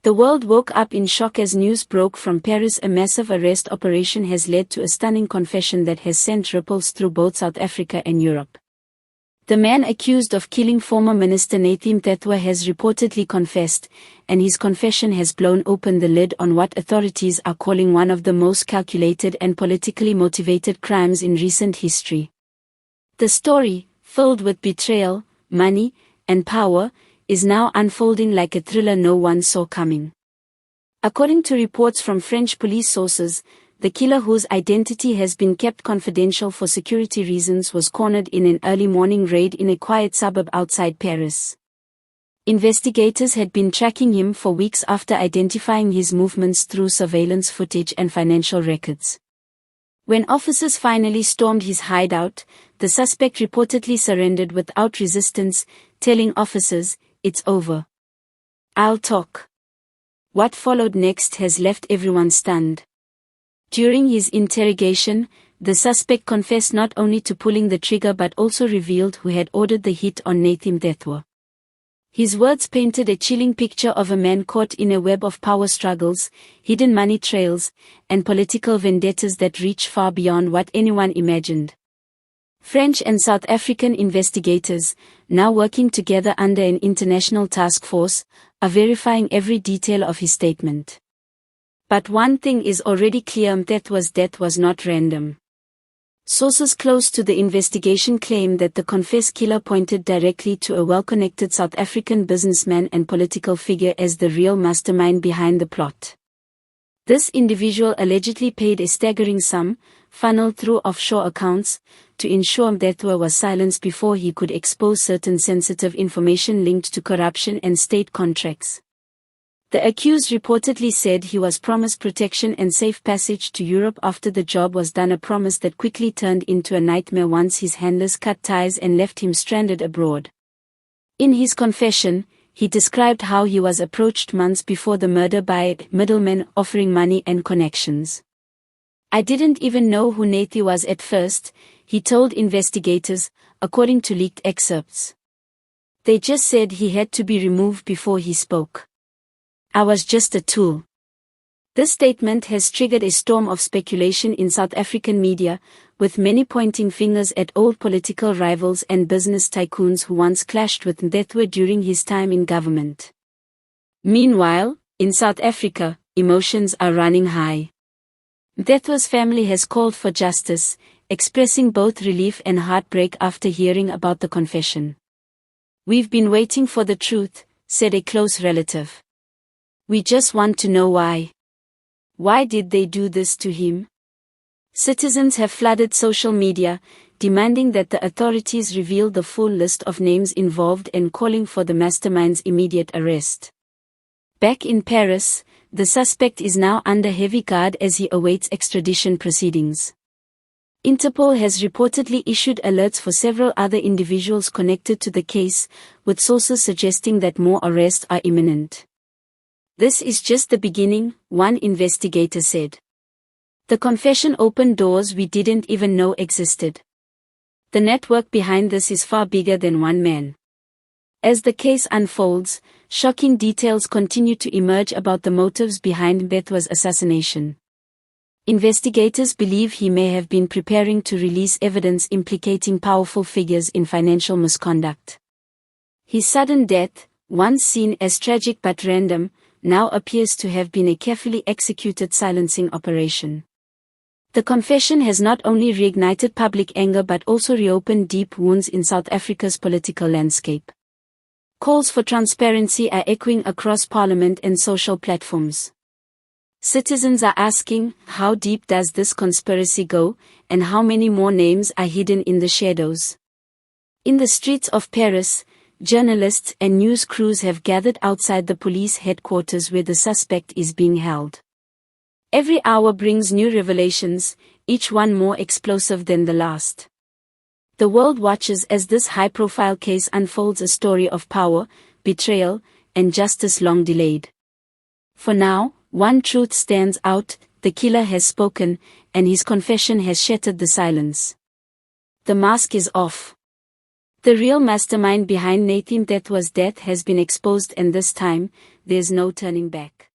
The world woke up in shock as news broke from Paris. A massive arrest operation has led to a stunning confession that has sent ripples through both South Africa and Europe. The man accused of killing former Minister Nathi Mthethwa has reportedly confessed, and his confession has blown open the lid on what authorities are calling one of the most calculated and politically motivated crimes in recent history. The story, filled with betrayal, money, and power, is now unfolding like a thriller no one saw coming. According to reports from French police sources, the killer, whose identity has been kept confidential for security reasons, was cornered in an early morning raid in a quiet suburb outside Paris. Investigators had been tracking him for weeks after identifying his movements through surveillance footage and financial records. When officers finally stormed his hideout, the suspect reportedly surrendered without resistance, telling officers, "It's over. I'll talk." What followed next has left everyone stunned. During his interrogation, the suspect confessed not only to pulling the trigger but also revealed who had ordered the hit on Nathi Mthethwa. His words painted a chilling picture of a man caught in a web of power struggles, hidden money trails, and political vendettas that reach far beyond what anyone imagined. French and South African investigators, now working together under an international task force, are verifying every detail of his statement. But one thing is already clear: Mthethwa's death was not random. Sources close to the investigation claim that the confessed killer pointed directly to a well-connected South African businessman and political figure as the real mastermind behind the plot. This individual allegedly paid a staggering sum, funneled through offshore accounts, to ensure Mthethwa was silenced before he could expose certain sensitive information linked to corruption and state contracts. The accused reportedly said he was promised protection and safe passage to Europe after the job was done, a promise that quickly turned into a nightmare once his handlers cut ties and left him stranded abroad. In his confession, he described how he was approached months before the murder by middlemen offering money and connections. "I didn't even know who Nathi was at first," he told investigators, according to leaked excerpts. "They just said he had to be removed before he spoke. I was just a tool." This statement has triggered a storm of speculation in South African media, with many pointing fingers at old political rivals and business tycoons who once clashed with Mthethwa during his time in government. Meanwhile, in South Africa, emotions are running high. Mthethwa's family has called for justice, expressing both relief and heartbreak after hearing about the confession. "We've been waiting for the truth," said a close relative. "We just want to know why. Why did they do this to him?" Citizens have flooded social media, demanding that the authorities reveal the full list of names involved and calling for the mastermind's immediate arrest. Back in Paris, the suspect is now under heavy guard as he awaits extradition proceedings. Interpol has reportedly issued alerts for several other individuals connected to the case, with sources suggesting that more arrests are imminent. "This is just the beginning," one investigator said. "The confession opened doors we didn't even know existed. The network behind this is far bigger than one man." As the case unfolds, shocking details continue to emerge about the motives behind Mthethwa's assassination. Investigators believe he may have been preparing to release evidence implicating powerful figures in financial misconduct. His sudden death, once seen as tragic but random, now appears to have been a carefully executed silencing operation. The confession has not only reignited public anger but also reopened deep wounds in South Africa's political landscape. Calls for transparency are echoing across parliament and social platforms. Citizens are asking, how deep does this conspiracy go, and how many more names are hidden in the shadows? In the streets of Paris, journalists and news crews have gathered outside the police headquarters where the suspect is being held. Every hour brings new revelations, each one more explosive than the last. The world watches as this high-profile case unfolds, a story of power, betrayal, and justice long delayed. For now, one truth stands out: the killer has spoken, and his confession has shattered the silence. The mask is off. The real mastermind behind Nathi Mthethwa's death has been exposed, and this time, there's no turning back.